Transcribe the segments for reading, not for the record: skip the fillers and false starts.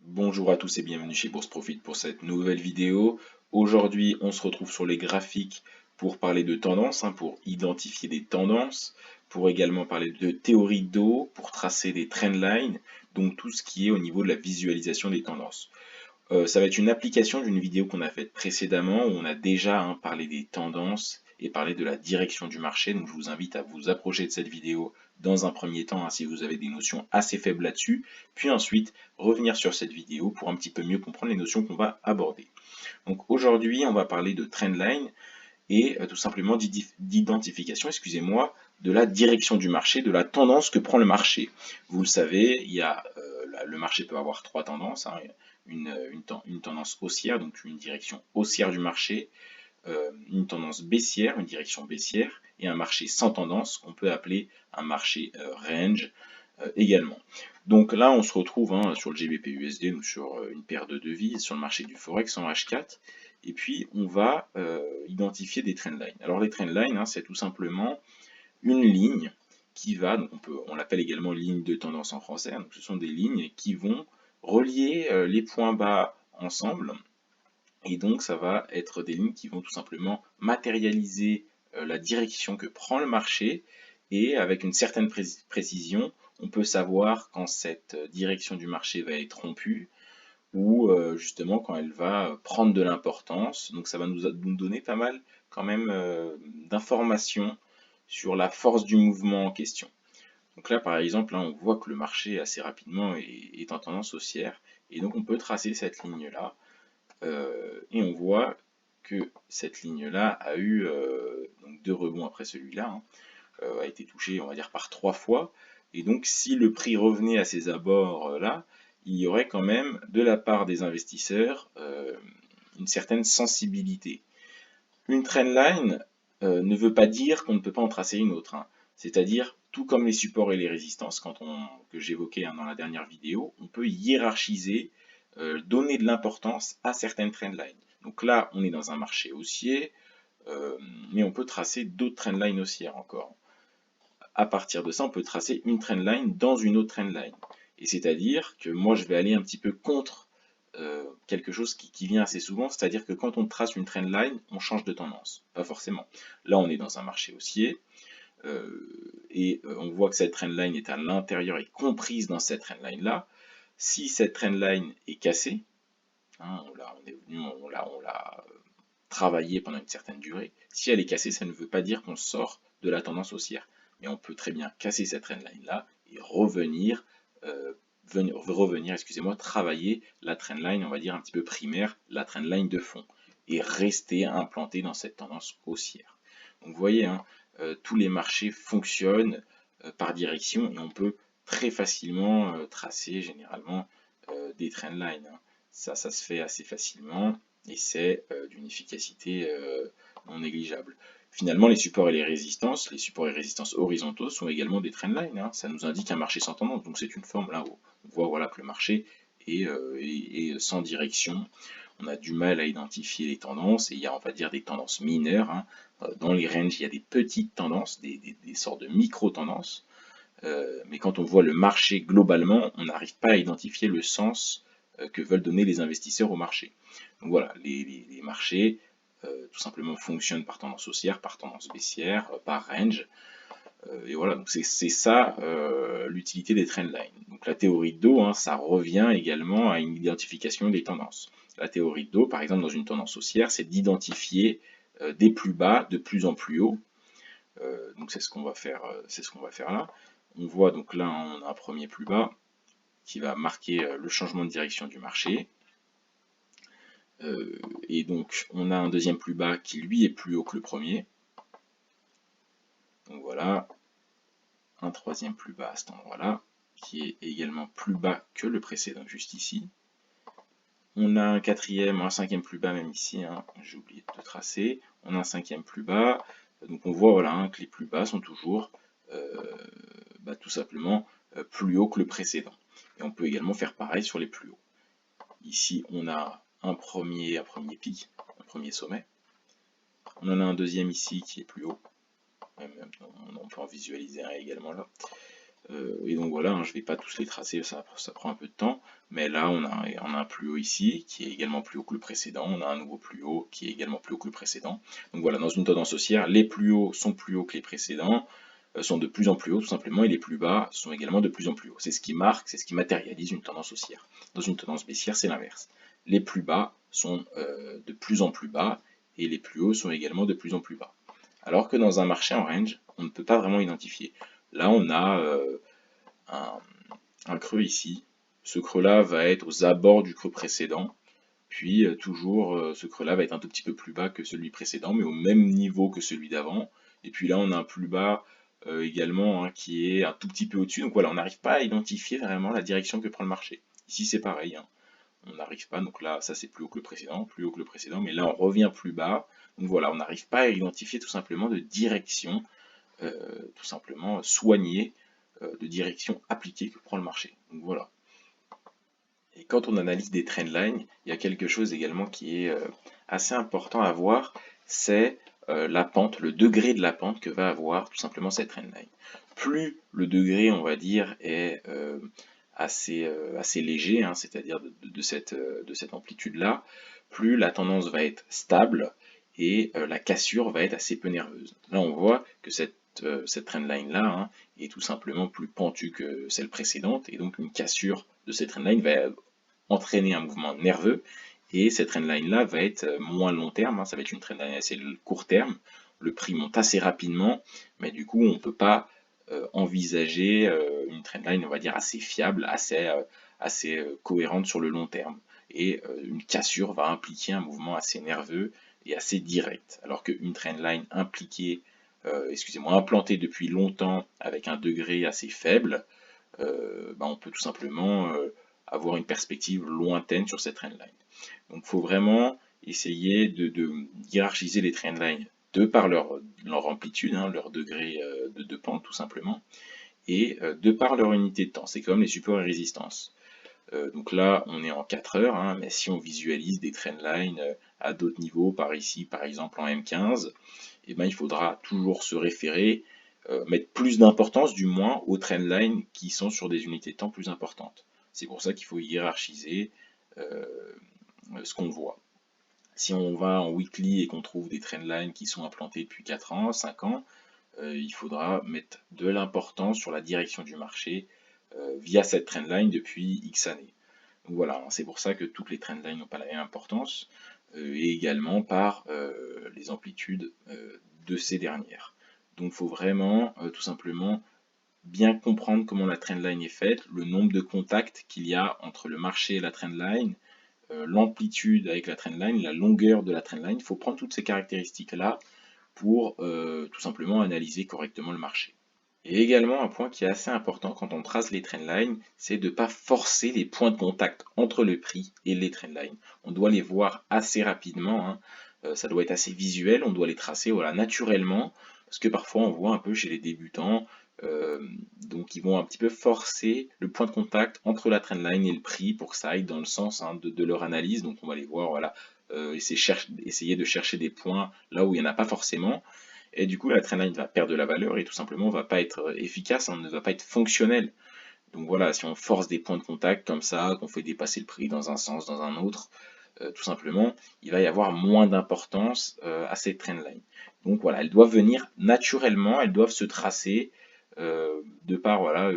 Bonjour à tous et bienvenue chez Bourse Profit pour cette nouvelle vidéo. Aujourd'hui, on se retrouve sur les graphiques pour parler de tendances, pour identifier des tendances, pour également parler de théorie d'eau, pour tracer des trendlines, donc tout ce qui est au niveau de la visualisation des tendances. Ça va être une application d'une vidéo qu'on a faite précédemment où on a déjà parlé des tendances et parlé de la direction du marché. Donc je vous invite à vous approcher de cette vidéo dans un premier temps si vous avez des notions assez faibles là-dessus, puis ensuite revenir sur cette vidéo pour un petit peu mieux comprendre les notions qu'on va aborder. Donc aujourd'hui, on va parler de trendline et tout simplement d'identification, excusez-moi, de la direction du marché, de la tendance que prend le marché. Vous le savez, le marché peut avoir trois tendances, une tendance haussière, donc une direction haussière du marché, une tendance baissière, une direction baissière, et un marché sans tendance qu'on peut appeler un marché range également. Donc là, on se retrouve sur le GBP/USD, donc sur une paire de devises, sur le marché du Forex en H4, et puis on va identifier des trendlines. Alors les trendlines, c'est tout simplement une ligne qui va, donc on l'appelle également ligne de tendance en français, donc ce sont des lignes qui vont relier les points bas ensemble, et donc ça va être des lignes qui vont tout simplement matérialiser la direction que prend le marché, et avec une certaine précision, on peut savoir quand cette direction du marché va être rompue, ou justement quand elle va prendre de l'importance. Donc ça va nous donner pas mal quand même d'informations sur la force du mouvement en question. Donc là par exemple, on voit que le marché assez rapidement est en tendance haussière, et donc on peut tracer cette ligne là, et on voit que cette ligne là a eu donc deux rebonds après celui-là, a été touché on va dire par trois fois, et donc si le prix revenait à ses abords là, il y aurait quand même de la part des investisseurs une certaine sensibilité. Une trendline ne veut pas dire qu'on ne peut pas en tracer une autre, c'est-à-dire tout comme les supports et les résistances que j'évoquais dans la dernière vidéo, on peut hiérarchiser, donner de l'importance à certaines trendlines. Donc là, on est dans un marché haussier, mais on peut tracer d'autres trendlines haussières encore. À partir de ça, on peut tracer une trendline dans une autre trendline. Et c'est-à-dire que moi, je vais aller un petit peu contre quelque chose qui vient assez souvent, c'est-à-dire que quand on trace une trendline, on change de tendance. Pas forcément. Là, on est dans un marché haussier, et on voit que cette trendline est à l'intérieur et comprise dans cette trendline-là. Si cette trendline est cassée, on l'a travaillé pendant une certaine durée. Si elle est cassée, ça ne veut pas dire qu'on sort de la tendance haussière. Mais on peut très bien casser cette trendline-là et revenir, travailler la trendline, on va dire un petit peu primaire, la trendline de fond, et rester implanté dans cette tendance haussière. Donc vous voyez, tous les marchés fonctionnent par direction, et on peut très facilement tracer généralement des trendlines. Ça se fait assez facilement, et c'est d'une efficacité non négligeable. Finalement, les supports et résistances horizontaux sont également des trendlines. Ça nous indique un marché sans tendance, donc c'est une forme là où on voit voilà, que le marché est sans direction. On a du mal à identifier les tendances, et il y a, on va dire, des tendances mineures. Dans les ranges, il y a des petites tendances, des sortes de micro-tendances, mais quand on voit le marché globalement, on n'arrive pas à identifier le sens que veulent donner les investisseurs au marché. Donc voilà, les marchés tout simplement fonctionnent par tendance haussière, par tendance baissière, par range, et voilà, donc c'est ça l'utilité des trendlines. Donc la théorie de dos, ça revient également à une identification des tendances. La théorie de dos, par exemple dans une tendance haussière, c'est d'identifier des plus bas de plus en plus haut. Donc c'est ce qu'on va faire, là. On voit donc là, on a un premier plus bas qui va marquer le changement de direction du marché. Et donc on a un deuxième plus bas qui lui est plus haut que le premier. Donc voilà, un troisième plus bas à cet endroit-là, qui est également plus bas que le précédent juste ici. On a un quatrième, un cinquième plus bas même ici, j'ai oublié de tracer. On a un cinquième plus bas, donc on voit voilà, que les plus bas sont toujours tout simplement plus haut que le précédent. Et on peut également faire pareil sur les plus hauts. Ici, on a un premier pic, un premier sommet. On en a un deuxième ici qui est plus haut. On peut en visualiser un également là. Et donc voilà, hein, je ne vais pas tous les tracer, ça prend un peu de temps. Mais là, on a un plus haut ici, qui est également plus haut que le précédent. On a un nouveau plus haut, qui est également plus haut que le précédent. Donc voilà, dans une tendance haussière, les plus hauts sont plus hauts que les précédents, sont de plus en plus hauts tout simplement, et les plus bas sont également de plus en plus hauts. C'est ce qui marque, c'est ce qui matérialise une tendance haussière. Dans une tendance baissière, c'est l'inverse. Les plus bas sont de plus en plus bas, et les plus hauts sont également de plus en plus bas. Alors que dans un marché en range, on ne peut pas vraiment identifier. Là, on a un, un creux ici. Ce creux-là va être aux abords du creux précédent. Puis toujours, ce creux-là va être un tout petit peu plus bas que celui précédent, mais au même niveau que celui d'avant. Et puis là, on a un plus bas également, hein, qui est un tout petit peu au-dessus. Donc voilà, on n'arrive pas à identifier vraiment la direction que prend le marché. Ici, c'est pareil, hein. On n'arrive pas. Donc là, ça c'est plus haut que le précédent, plus haut que le précédent. Mais là, on revient plus bas. Donc voilà, on n'arrive pas à identifier tout simplement de direction, tout simplement soignée, de direction appliquée que prend le marché. Donc voilà. Et quand on analyse des trendlines, il y a quelque chose également qui est assez important à voir, c'est la pente, le degré de la pente que va avoir tout simplement cette trendline. Plus le degré, on va dire, est assez léger, hein, c'est-à-dire de cette amplitude-là, plus la tendance va être stable et la cassure va être assez peu nerveuse. Là, on voit que cette trendline-là, hein, est tout simplement plus pentue que celle précédente, et donc une cassure de cette trendline va entraîner un mouvement nerveux, et cette trendline-là va être moins long terme, hein, ça va être une trendline assez court terme, le prix monte assez rapidement, mais du coup on ne peut pas envisager une trendline, on va dire, assez fiable, assez cohérente sur le long terme. Et une cassure va impliquer un mouvement assez nerveux et assez direct, alors qu'une trendline implantée depuis longtemps avec un degré assez faible, on peut tout simplement avoir une perspective lointaine sur cette trendline. Donc il faut vraiment essayer de hiérarchiser les trendlines de par leur amplitude, hein, leur degré de pente tout simplement, et de par leur unité de temps. C'est comme les supports et résistances. Donc là, on est en 4 heures, hein, mais si on visualise des trendlines à d'autres niveaux, par ici, par exemple en M15, eh ben, il faudra toujours se référer, mettre plus d'importance du moins aux trendlines qui sont sur des unités de temps plus importantes. C'est pour ça qu'il faut hiérarchiser euh, ce qu'on voit. Si on va en weekly et qu'on trouve des trendlines qui sont implantées depuis 4 ans, 5 ans, il faudra mettre de l'importance sur la direction du marché via cette trendline depuis X années. Donc voilà, c'est pour ça que toutes les trendlines n'ont pas la même importance, et également par les amplitudes de ces dernières. Donc il faut vraiment tout simplement bien comprendre comment la trendline est faite, le nombre de contacts qu'il y a entre le marché et la trendline, l'amplitude avec la trendline, la longueur de la trendline. Il faut prendre toutes ces caractéristiques-là pour tout simplement analyser correctement le marché. Et également, un point qui est assez important quand on trace les trendlines, c'est de ne pas forcer les points de contact entre le prix et les trendlines. On doit les voir assez rapidement, hein. Ça doit être assez visuel, on doit les tracer, voilà, naturellement, parce que parfois on voit un peu chez les débutants, euh, donc ils vont un petit peu forcer le point de contact entre la trendline et le prix pour que ça aille dans le sens, hein, de leur analyse. Donc on va les voir, voilà, essayer de chercher des points là où il n'y en a pas forcément. Et du coup, la trendline va perdre de la valeur et tout simplement va pas être efficace, hein, ne va pas être fonctionnelle. Donc voilà, si on force des points de contact comme ça, qu'on fait dépasser le prix dans un sens, dans un autre, tout simplement, il va y avoir moins d'importance à ces trendlines. Donc voilà, elles doivent venir naturellement, elles doivent se tracer de par voilà,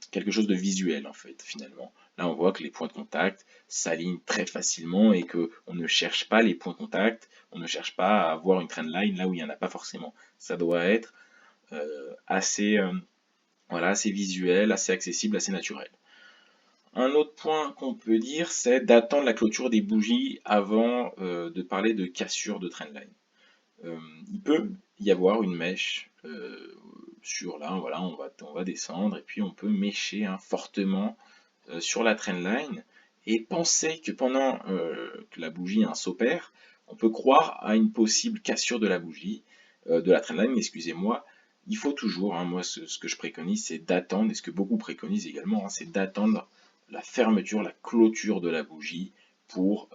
quelque chose de visuel en fait finalement. Là on voit que les points de contact s'alignent très facilement et que on ne cherche pas les points de contact, on ne cherche pas à avoir une trendline là où il n'y en a pas forcément. Ça doit être assez, voilà, assez visuel, assez accessible, assez naturel. Un autre point qu'on peut dire, c'est d'attendre la clôture des bougies avant de parler de cassure de trendline. Euh, il peut y avoir une mèche sur là, voilà, on va descendre et puis on peut mêcher, hein, fortement sur la trendline et penser que pendant que la bougie, hein, s'opère, on peut croire à une possible cassure de la bougie, de la trendline, excusez-moi. Il faut toujours, hein, moi ce que je préconise, c'est d'attendre, et ce que beaucoup préconisent également, hein, c'est d'attendre la fermeture, la clôture de la bougie pour,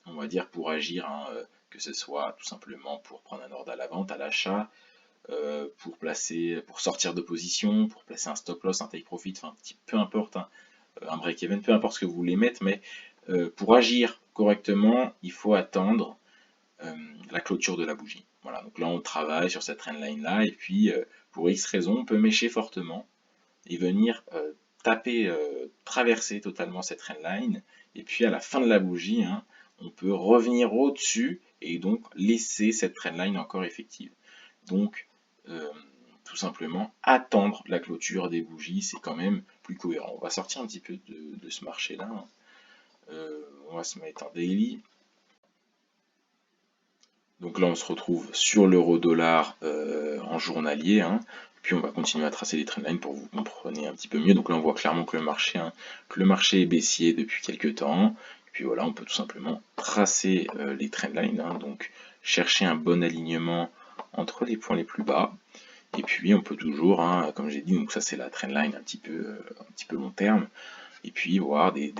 on va dire, pour agir, hein, que ce soit tout simplement pour prendre un ordre à la vente, à l'achat, pour sortir de position, pour placer un stop loss, un take profit, enfin peu importe, hein, un break even, peu importe ce que vous voulez mettre, mais pour agir correctement, il faut attendre la clôture de la bougie. Voilà, donc là on travaille sur cette trendline là, et puis pour X raison, on peut mécher fortement et venir traverser totalement cette trendline, et puis à la fin de la bougie, hein, on peut revenir au-dessus et donc laisser cette trendline encore effective. Donc, tout simplement, attendre la clôture des bougies, c'est quand même plus cohérent. On va sortir un petit peu de ce marché-là. On va se mettre en daily. Donc là, on se retrouve sur l'euro-dollar en journalier, hein. Puis on va continuer à tracer les trendlines pour que vous compreniez un petit peu mieux. Donc là, on voit clairement que le marché est baissier depuis quelques temps. Puis voilà, on peut tout simplement tracer les trendlines, hein. Donc chercher un bon alignement entre les points les plus bas. Et puis on peut toujours, hein, comme j'ai dit, donc ça c'est la trendline un petit peu long terme. Et puis voir des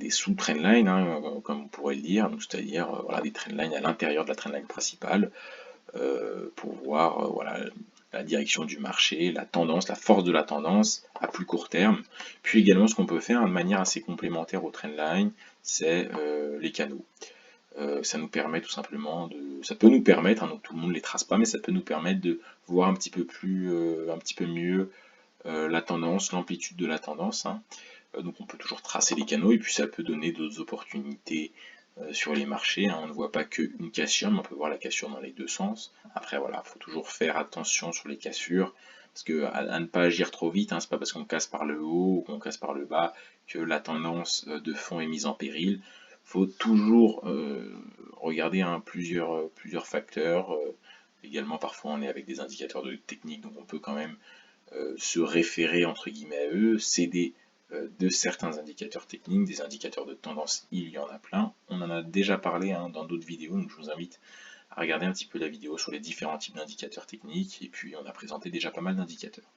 sous-trendlines, hein, comme on pourrait le dire, c'est-à-dire voilà, des trendlines à l'intérieur de la trendline principale, pour voir voilà, la direction du marché, la tendance, la force de la tendance à plus court terme. Puis également ce qu'on peut faire de manière assez complémentaire aux trendlines, c'est les canaux. Ça nous permet tout simplement ça peut nous permettre, hein, donc tout le monde ne les trace pas, mais ça peut nous permettre de voir un petit peu mieux la tendance, l'amplitude de la tendance, hein. Donc on peut toujours tracer les canaux, et puis ça peut donner d'autres opportunités sur les marchés, hein. On ne voit pas qu'une cassure, mais on peut voir la cassure dans les deux sens. Après voilà, il faut toujours faire attention sur les cassures, parce que à ne pas agir trop vite, hein. C'est pas parce qu'on casse par le haut ou qu'on casse par le bas que la tendance de fond est mise en péril. Il faut toujours regarder, hein, plusieurs facteurs. Également, parfois on est avec des indicateurs de technique, donc on peut quand même se référer entre guillemets à eux, céder de certains indicateurs techniques, des indicateurs de tendance, il y en a plein. On en a déjà parlé, hein, dans d'autres vidéos, donc je vous invite à regarder un petit peu la vidéo sur les différents types d'indicateurs techniques, et puis on a présenté déjà pas mal d'indicateurs.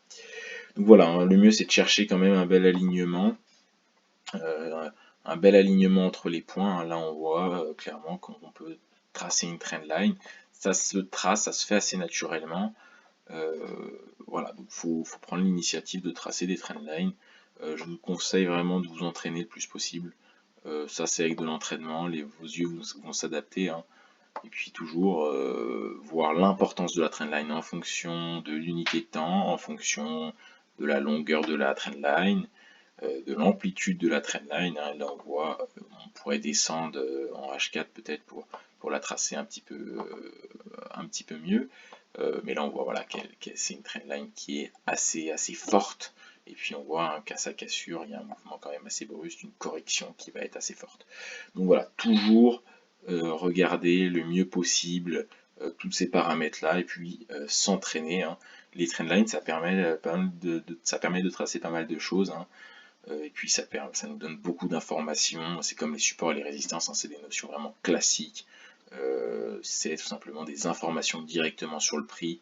Donc voilà, hein, le mieux c'est de chercher quand même un bel alignement, entre les points, hein. Là on voit clairement qu'on peut tracer une trendline, ça se trace, ça se fait assez naturellement. Voilà, donc faut prendre l'initiative de tracer des trendlines. Je vous conseille vraiment de vous entraîner le plus possible. Ça c'est avec de l'entraînement, vos yeux vont s'adapter, hein. Et puis toujours voir l'importance de la trendline en fonction de l'unité de temps, en fonction de la longueur de la trendline, de l'amplitude de la trendline, hein. Là on voit, on pourrait descendre en H4 peut-être pour la tracer un petit peu mieux. Mais là on voit voilà, c'est une trendline qui est assez forte, et puis on voit, hein, qu'à sa cassure il y a un mouvement quand même assez brusque, une correction qui va être assez forte. Donc voilà, toujours regarder le mieux possible tous ces paramètres là, et puis s'entraîner, hein. Les trendlines ça permet de tracer pas mal de choses, hein. Et puis ça nous donne beaucoup d'informations. C'est comme les supports et les résistances, hein, c'est des notions vraiment classiques. C'est tout simplement des informations directement sur le prix.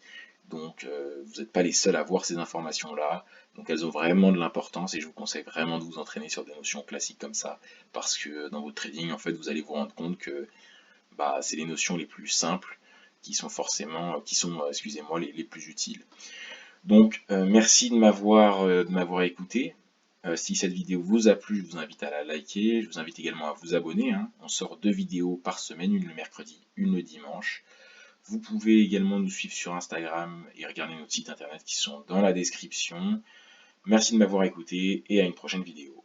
Donc vous n'êtes pas les seuls à voir ces informations-là. Donc elles ont vraiment de l'importance, et je vous conseille vraiment de vous entraîner sur des notions classiques comme ça. Parce que dans votre trading, en fait, vous allez vous rendre compte que c'est les notions les plus simples qui sont excusez-moi, les plus utiles. Donc merci de m'avoir écouté. Si cette vidéo vous a plu, je vous invite à la liker, je vous invite également à vous abonner, hein. On sort 2 vidéos par semaine, une le mercredi, une le dimanche. Vous pouvez également nous suivre sur Instagram et regarder notre site internet qui sont dans la description. Merci de m'avoir écouté, et à une prochaine vidéo.